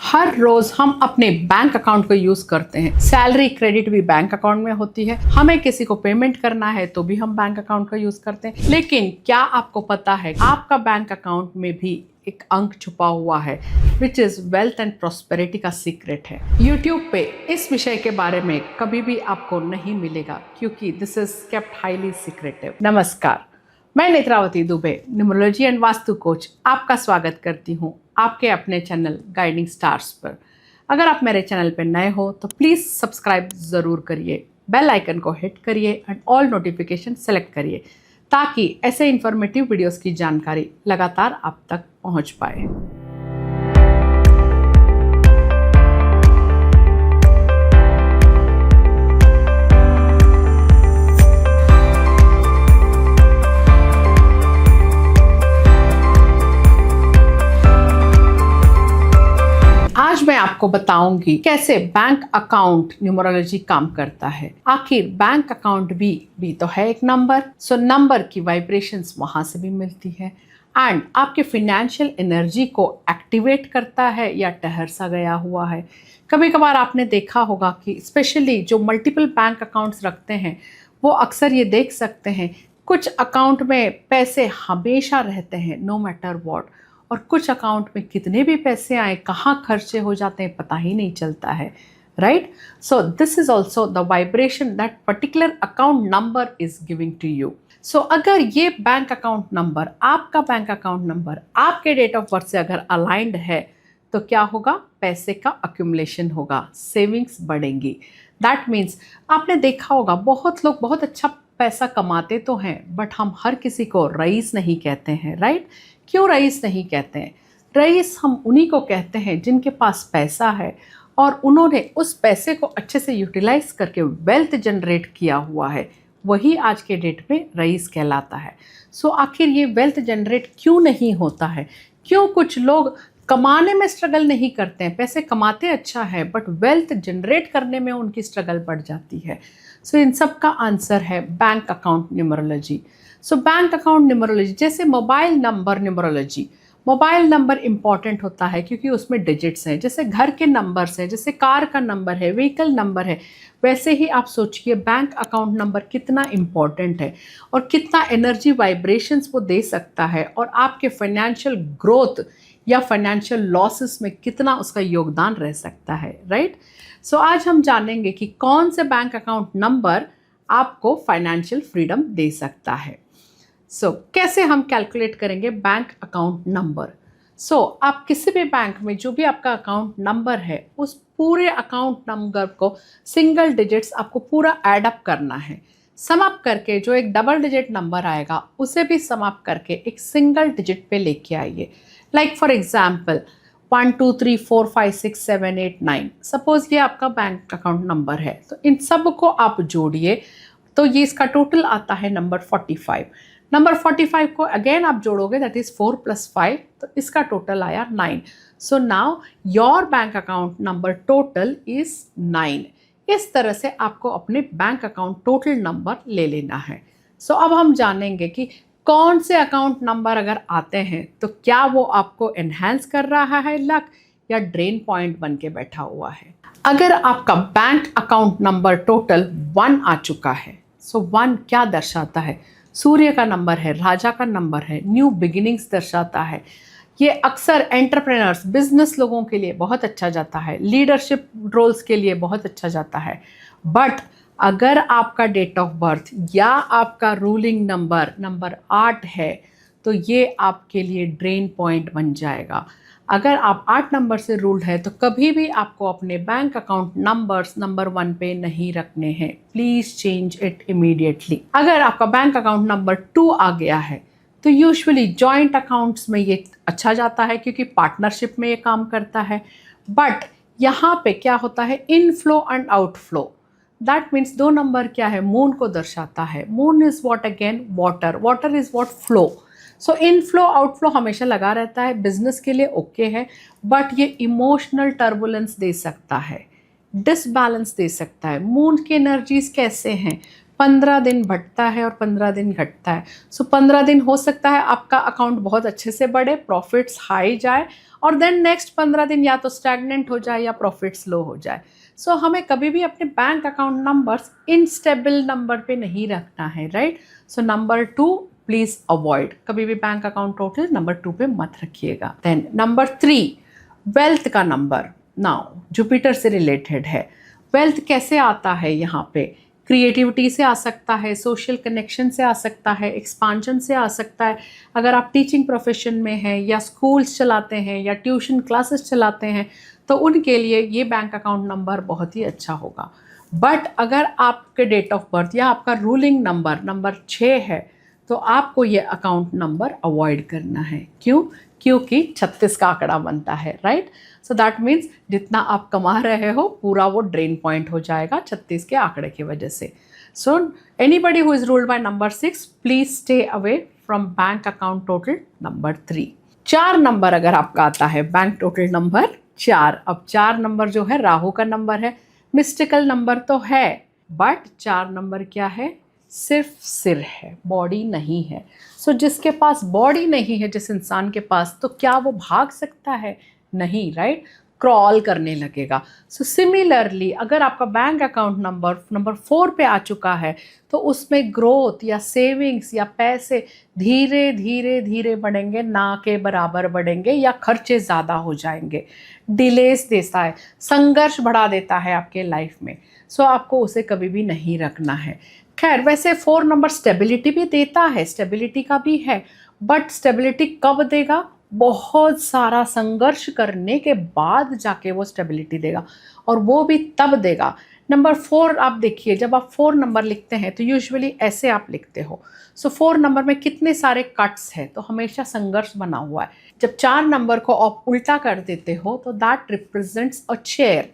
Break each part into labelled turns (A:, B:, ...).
A: हर रोज हम अपने bank account को यूज करते हैं। सैलरी क्रेडिट भी बैंक अकाउंट में होती है। हमें किसी को पेमेंट करना है तो भी हम बैंक अकाउंट का यूज करते हैं। लेकिन क्या आपको पता है आपका बैंक अकाउंट में भी एक अंक छुपा हुआ है which is wealth and prosperity का सीक्रेट है। यूट्यूब पे इस विषय के बारे में कभी भी आपको नहीं मिलेगा क्योंकि this is kept highly secretive. नमस्कार, मैं Netravati Dubey, numerology and vastu coach, आपका स्वागत करती हूँ आपके अपने चैनल गाइडिंग स्टार्स पर। अगर आप मेरे चैनल पर नए हो तो प्लीज़ सब्सक्राइब ज़रूर करिए, बेल आइकन को हिट करिए एंड ऑल नोटिफिकेशन सेलेक्ट करिए ताकि ऐसे इन्फॉर्मेटिव वीडियोस की जानकारी लगातार आप तक पहुंच पाए। आज मैं आपको बताऊंगी कैसे बैंक अकाउंट न्यूमरोलॉजी काम करता है। आखिर बैंक अकाउंट भी तो है एक नंबर, सो नंबर की वाइब्रेशंस वहां से भी मिलती है एंड आपके फिनेंशियल एनर्जी को एक्टिवेट करता है या ठहर सा गया हुआ है। कभी कभार आपने देखा होगा कि स्पेशली जो मल्टीपल बैंक अकाउंट्स रखते हैं वो अक्सर ये देख सकते हैं कुछ अकाउंट में पैसे हमेशा रहते हैं नो मैटर व्हाट, और कुछ अकाउंट में कितने भी पैसे आए कहाँ खर्चे हो जाते हैं पता ही नहीं चलता है, right? So this is also the vibration that particular account number is giving to you. So अगर ये बैंक अकाउंट नंबर, आपका बैंक अकाउंट नंबर आपके डेट ऑफ बर्थ से अगर अलाइंड है तो क्या होगा? पैसे का अक्यूमुलेशन होगा, सेविंग्स बढ़ेंगी। दैट मीन्स आपने देखा होगा बहुत लोग बहुत अच्छा पैसा कमाते तो हैं बट हम हर किसी को रईस नहीं कहते हैं, राइट? क्यों रईस नहीं कहते हैं? रईस हम उन्हीं को कहते हैं जिनके पास पैसा है और उन्होंने उस पैसे को अच्छे से यूटिलाइज करके वेल्थ जनरेट किया हुआ है, वही आज के डेट में रईस कहलाता है। सो आखिर ये वेल्थ जनरेट क्यों नहीं होता है? क्यों कुछ लोग कमाने में स्ट्रगल नहीं करते हैं? पैसे कमाते अच्छा है बट वेल्थ जनरेट करने में उनकी स्ट्रगल बढ़ जाती है। सो इन सब का आंसर है bank account numerology. So bank account numerology जैसे mobile number numerology, mobile number important होता है क्योंकि उसमें डिजिट्स हैं, जैसे घर के नंबर्स हैं, जैसे कार का नंबर है, व्हीकल नंबर है, वैसे ही आप सोचिए बैंक अकाउंट नंबर कितना इम्पॉर्टेंट है और कितना एनर्जी वाइब्रेशंस वो दे सकता है और आपके फाइनेंशियल ग्रोथ या फाइनेंशियल लॉसेस में कितना उसका योगदान रह सकता है, राइट? सो आज हम जानेंगे कि कौन से बैंक अकाउंट नंबर आपको फाइनेंशियल फ्रीडम दे सकता है। सो कैसे हम कैलकुलेट करेंगे बैंक अकाउंट नंबर? सो आप किसी भी बैंक में जो भी आपका अकाउंट नंबर है उस पूरे अकाउंट नंबर को सिंगल डिजिट्स आपको पूरा ऐड अप करना है। सम अप करके जो एक डबल डिजिट नंबर आएगा उसे भी सम अप करके एक सिंगल डिजिट पे लेके आइए। लाइक फॉर एग्जाम्पल 1 2 3 4 5 6 7 8 9, सपोज ये आपका बैंक अकाउंट नंबर है तो इन सब को आप जोड़िए तो ये इसका टोटल आता है नंबर 45। नंबर 45 को अगेन आप जोड़ोगे दैट इज 4 + 5 तो इसका टोटल आया 9। So now your bank account number total is 9। इस तरह से आपको अपने बैंक अकाउंट टोटल नंबर ले लेना है। सो अब हम जानेंगे कि कौन से अकाउंट नंबर अगर आते हैं तो क्या वो आपको एनहांस कर रहा है लक या ड्रेन पॉइंट बन के बैठा हुआ है। अगर आपका बैंक अकाउंट नंबर टोटल 1 आ चुका है, सो 1 क्या दर्शाता है? सूर्य का नंबर है, राजा का नंबर है, न्यू बिगिनिंग्स दर्शाता है। ये अक्सर एंटरप्रेनर्स, बिजनेस लोगों के लिए बहुत अच्छा जाता है, लीडरशिप रोल्स के लिए बहुत अच्छा जाता है। बट अगर आपका डेट ऑफ बर्थ या आपका रूलिंग नंबर 8 है तो ये आपके लिए ड्रेन पॉइंट बन जाएगा। अगर आप 8 नंबर से रूल्ड है तो कभी भी आपको अपने बैंक अकाउंट नंबर्स नंबर 1 पे नहीं रखने हैं। Please change it immediately. अगर आपका बैंक अकाउंट नंबर 2 आ गया है तो यूजुअली जॉइंट अकाउंट्स में ये अच्छा जाता है क्योंकि पार्टनरशिप में ये काम करता है। बट यहाँ पे क्या होता है? Inflow and outflow. That means 2 number क्या है? मून को दर्शाता है। Moon is what again? Water. Water is what? Flow. So inflow outflow हमेशा लगा रहता है, बिजनेस के लिए ओके है बट ये इमोशनल टर्बुलेंस दे सकता है, डिसबैलेंस दे सकता है। मून की एनर्जीज कैसे हैं? 15 दिन बढ़ता है और 15 दिन घटता है। सो 15 दिन हो सकता है आपका अकाउंट बहुत अच्छे से बढ़े, प्रॉफिट्स हाई जाए, और देन नेक्स्ट 15 दिन या तो स्टैग्नेंट हो जाए या प्रॉफिट स्लो हो जाए। सो हमें कभी भी अपने bank account numbers instable number पे नहीं रखना है, right. So number 2 please avoid, कभी भी बैंक अकाउंट टोटल नंबर 2 पे मत रखिएगा। देन नंबर 3 वेल्थ का नंबर। नाउ जुपिटर से रिलेटेड है। वेल्थ कैसे आता है यहाँ पे? क्रिएटिविटी से आ सकता है, सोशल कनेक्शन से आ सकता है, एक्सपांशन से आ सकता है। अगर आप टीचिंग प्रोफेशन में हैं या स्कूल्स चलाते हैं या ट्यूशन क्लासेस चलाते हैं तो उनके लिए ये बैंक अकाउंट नंबर बहुत ही अच्छा होगा। बट अगर आपके डेट ऑफ बर्थ या आपका रूलिंग नंबर 6 है तो आपको ये अकाउंट नंबर अवॉइड करना है। क्यों? क्योंकि 36 का आंकड़ा बनता है, राइट। सो दैट मीन्स जितना आप कमा रहे हो पूरा वो ड्रेन पॉइंट हो जाएगा 36 के आंकड़े की वजह से। So anybody who is ruled by number 6 please stay away from bank account total number 3। 4 number अगर आपका आता है बैंक टोटल नंबर 4। अब 4 नंबर जो है राहु का नंबर है, मिस्टिकल नंबर तो है, बट 4 नंबर क्या है? सिर्फ सिर है, बॉडी नहीं है। सो जिसके पास बॉडी नहीं है, जिस इंसान के पास, तो क्या वो भाग सकता है? नहीं, राइट। क्रॉल करने लगेगा। सो सिमिलरली अगर आपका बैंक अकाउंट नंबर 4 पे आ चुका है तो उसमें ग्रोथ या सेविंग्स या पैसे धीरे धीरे धीरे बढ़ेंगे, ना के बराबर बढ़ेंगे, या खर्चे ज़्यादा हो जाएंगे। डिलेस देता है, संघर्ष बढ़ा देता है आपके लाइफ में। सो आपको उसे कभी भी नहीं रखना है। खैर, वैसे 4 नंबर स्टेबिलिटी भी देता है, स्टेबिलिटी का भी है, बट स्टेबिलिटी कब देगा? बहुत सारा संघर्ष करने के बाद जाके वो स्टेबिलिटी देगा, और वो भी तब देगा। नंबर 4 आप देखिए, जब आप 4 नंबर लिखते हैं तो यूजुअली ऐसे आप लिखते हो। सो 4 नंबर में कितने सारे कट्स हैं, तो हमेशा संघर्ष बना हुआ है। जब 4 नंबर को आप उल्टा कर देते हो तो that represents a chair.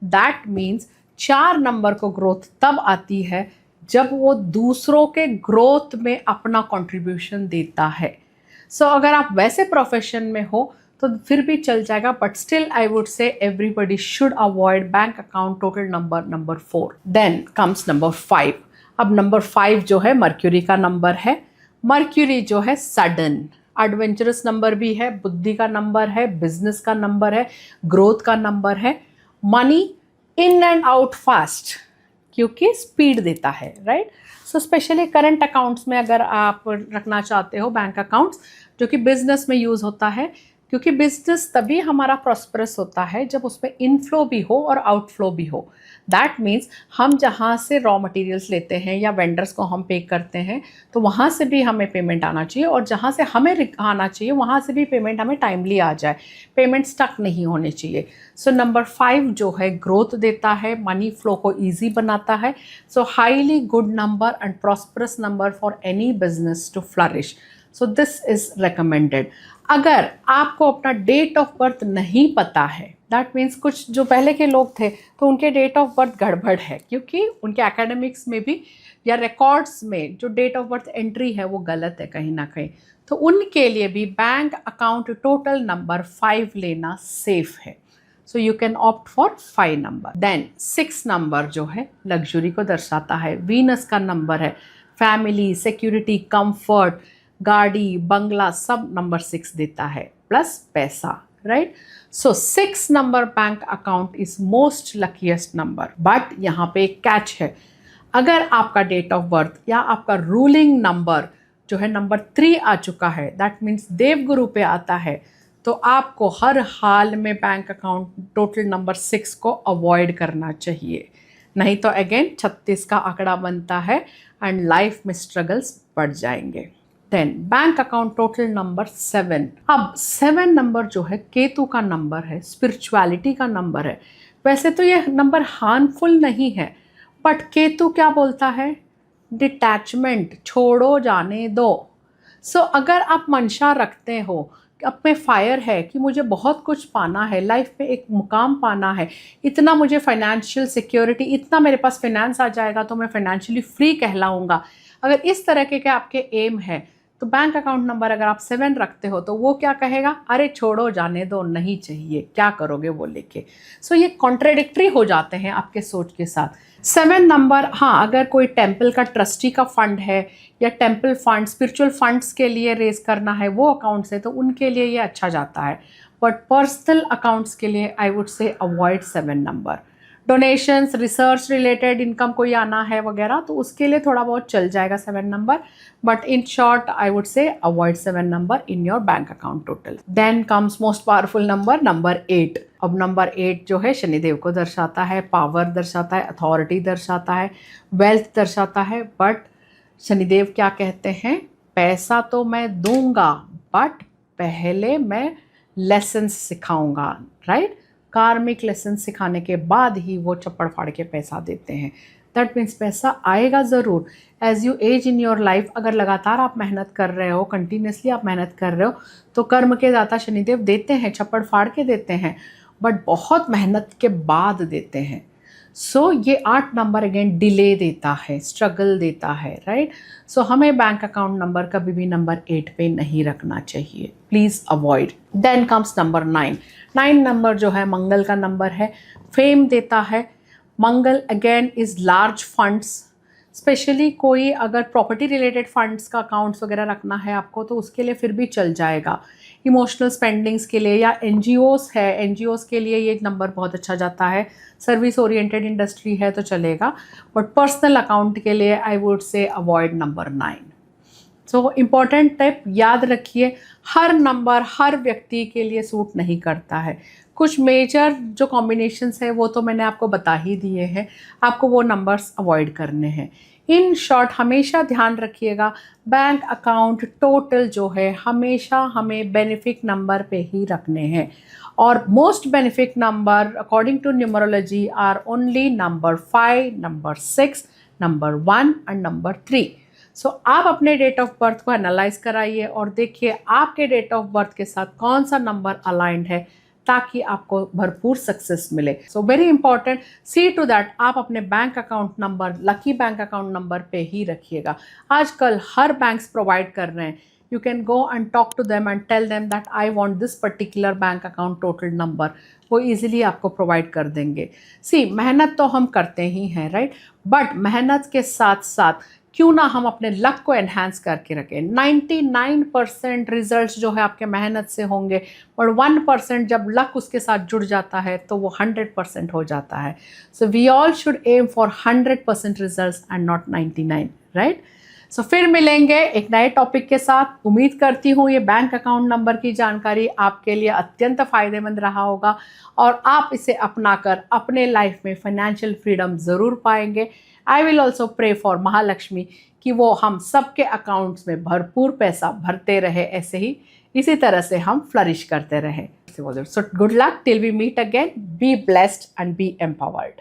A: That means 4 number को ग्रोथ तब आती है जब वो दूसरों के ग्रोथ में अपना कंट्रीब्यूशन देता है। सो अगर आप वैसे प्रोफेशन में हो तो फिर भी चल जाएगा, but still I would say everybody should avoid bank account total number 4। Then comes number 5। अब नंबर 5 जो है मर्क्यूरी का नंबर है। मर्क्यूरी जो है सडन एडवेंचरस नंबर भी है, बुद्धि का नंबर है, बिजनेस का नंबर है, ग्रोथ का नंबर है, money in and out fast क्योंकि स्पीड देता है, right. So specially current accounts में अगर आप रखना चाहते हो बैंक अकाउंट्स, जो कि बिजनेस में यूज़ होता है, क्योंकि बिजनेस तभी हमारा प्रॉस्परस होता है जब उसमें इनफ्लो भी हो और आउटफ्लो भी हो। दैट मीन्स हम जहाँ से रॉ मटेरियल्स लेते हैं या वेंडर्स को हम पे करते हैं तो वहाँ से भी हमें पेमेंट आना चाहिए, और जहाँ से हमें आना चाहिए वहाँ से भी पेमेंट हमें टाइमली आ जाए, पेमेंट स्टक नहीं होने चाहिए। सो नंबर 5 जो है ग्रोथ देता है, मनी फ्लो को ईजी बनाता है। So highly good number and prosperous number for any business to flourish. So this is recommended. अगर आपको अपना डेट ऑफ बर्थ नहीं पता है, दैट मीन्स कुछ जो पहले के लोग थे तो उनके डेट ऑफ बर्थ गड़बड़ है, क्योंकि उनके एकेडमिक्स में भी या रिकॉर्ड्स में जो डेट ऑफ बर्थ एंट्री है वो गलत है कहीं ना कहीं, तो उनके लिए भी बैंक अकाउंट टोटल नंबर 5 लेना सेफ है। So you can opt for 5 number. Then 6 number जो है लग्जरी को दर्शाता है, वीनस का नंबर है, फैमिली, सिक्योरिटी, कंफर्ट, गाड़ी, बंगला सब नंबर 6 देता है, प्लस पैसा, right. So 6 number bank account is most luckiest number. But यहाँ पे एक कैच है, अगर आपका डेट ऑफ बर्थ या आपका रूलिंग नंबर जो है नंबर 3 आ चुका है, दैट मीन्स देवगुरु पे आता है, तो आपको हर हाल में बैंक अकाउंट टोटल नंबर 6 को अवॉइड करना चाहिए, नहीं तो अगेन 36 का आंकड़ा बनता है एंड लाइफ में स्ट्रगल्स बढ़ जाएंगे। 10 बैंक अकाउंट टोटल नंबर 7। अब 7 नंबर जो है केतु का नंबर है, स्पिरिचुअलिटी का नंबर है। वैसे तो ये नंबर हार्मफुल नहीं है, बट केतु क्या बोलता है? डिटैचमेंट, छोड़ो जाने दो। सो अगर आप मंशा रखते हो, अब में फायर है कि मुझे बहुत कुछ पाना है, लाइफ में एक मुकाम पाना है, इतना मुझे फाइनेंशियल सिक्योरिटी, इतना मेरे पास फाइनेंस आ जाएगा तो मैं फाइनेंशियली फ्री कहलाऊंगा, अगर इस तरह के आपके एम है तो बैंक अकाउंट नंबर अगर आप 7 रखते हो तो वो क्या कहेगा, अरे छोड़ो जाने दो, नहीं चाहिए, क्या करोगे वो लेके। सो ये कॉन्ट्रेडिक्टरी हो जाते हैं आपके सोच के साथ। 7 नंबर, हाँ, अगर कोई टेम्पल का ट्रस्टी का फंड है या टेम्पल फंड स्पिरिचुअल फंड्स के लिए रेज करना है वो अकाउंट से, तो उनके लिए ये अच्छा जाता है। बट पर्सनल अकाउंट्स के लिए आई would say avoid 7 number. Donations, research related income कोई आना है वगैरह, तो उसके लिए थोड़ा बहुत चल जाएगा 7 number, but in short I would say avoid 7 number in your bank account total. Then comes most powerful number, number 8। अब नंबर 8 जो है शनिदेव को दर्शाता है, पावर दर्शाता है, अथॉरिटी दर्शाता है, वेल्थ दर्शाता है। बट शनिदेव क्या कहते हैं, पैसा तो मैं दूंगा बट पहले मैं लेसन्स सिखाऊंगा, राइट। कार्मिक लेसन सिखाने के बाद ही वो चप्पड़ फाड़ के पैसा देते हैं। दैट मीन्स पैसा आएगा ज़रूर as you age in your life. अगर लगातार आप मेहनत कर रहे हो, कंटिन्यूसली आप मेहनत कर रहे हो, तो कर्म के दाता शनिदेव देते हैं, चप्पड़ फाड़ के देते हैं, बट बहुत मेहनत के बाद देते हैं। सो ये 8 नंबर अगेन डिले देता है, स्ट्रगल देता है, राइट। सो हमें बैंक अकाउंट नंबर कभी भी नंबर 8 पे नहीं रखना चाहिए, please avoid. Then comes number 9। 9 number जो है मंगल का नंबर है, फेम देता है। Mangal again is large funds, especially कोई अगर प्रॉपर्टी रिलेटेड फंड्स का अकाउंट्स वगैरह रखना है आपको, तो उसके लिए फिर भी चल जाएगा। इमोशनल स्पेंडिंग्स के लिए या एनजीओस है, एनजीओस के लिए ये नंबर बहुत अच्छा जाता है। सर्विस ओरिएंटेड इंडस्ट्री है तो चलेगा, बट पर्सनल अकाउंट के लिए आई would say avoid number 9। So important tip याद रखिए, हर नंबर हर व्यक्ति के लिए सूट नहीं करता है। कुछ मेजर जो कॉम्बिनेशंस है वो तो मैंने आपको बता ही दिए हैं, आपको वो नंबर्स अवॉइड करने हैं। इन शॉर्ट हमेशा ध्यान रखिएगा, बैंक अकाउंट टोटल जो है हमेशा हमें बेनिफिक नंबर पे ही रखने हैं, और most beneficial number according to numerology are only number 5, number 6, number 1 and number 3। So आप अपने डेट ऑफ बर्थ को एनालाइज कराइए और देखिए आपके डेट ऑफ बर्थ के साथ कौन सा नंबर अलाइंड है, ताकि आपको भरपूर सक्सेस मिले। So very important, see to that आप अपने bank account number lucky bank account number पे ही रखिएगा। आजकल हर बैंक्स प्रोवाइड कर रहे हैं, you can go and talk to them and tell them that I want this particular bank account total number, वो इजीली आपको प्रोवाइड कर देंगे। सी मेहनत तो हम करते ही हैं, राइट, बट मेहनत के साथ साथ क्यों ना हम अपने लक को एनहांस करके रखें। 99% रिजल्ट्स जो है आपके मेहनत से होंगे, और 1% जब लक उसके साथ जुड़ जाता है तो वो 100% हो जाता है। So we all should aim for 100% results and not 99, right. So फिर मिलेंगे एक नए टॉपिक के साथ। उम्मीद करती हूँ ये बैंक अकाउंट नंबर की जानकारी आपके लिए अत्यंत फ़ायदेमंद रहा होगा, और आप इसे अपनाकर अपने लाइफ में फाइनेंशियल फ्रीडम ज़रूर पाएंगे। I will also pray for Mahalakshmi कि वो हम सबके अकाउंट्स में भरपूर पैसा भरते रहे, ऐसे ही इसी तरह से हम फ्लरिश करते रहे। So good luck till we meet again, be blessed and be empowered.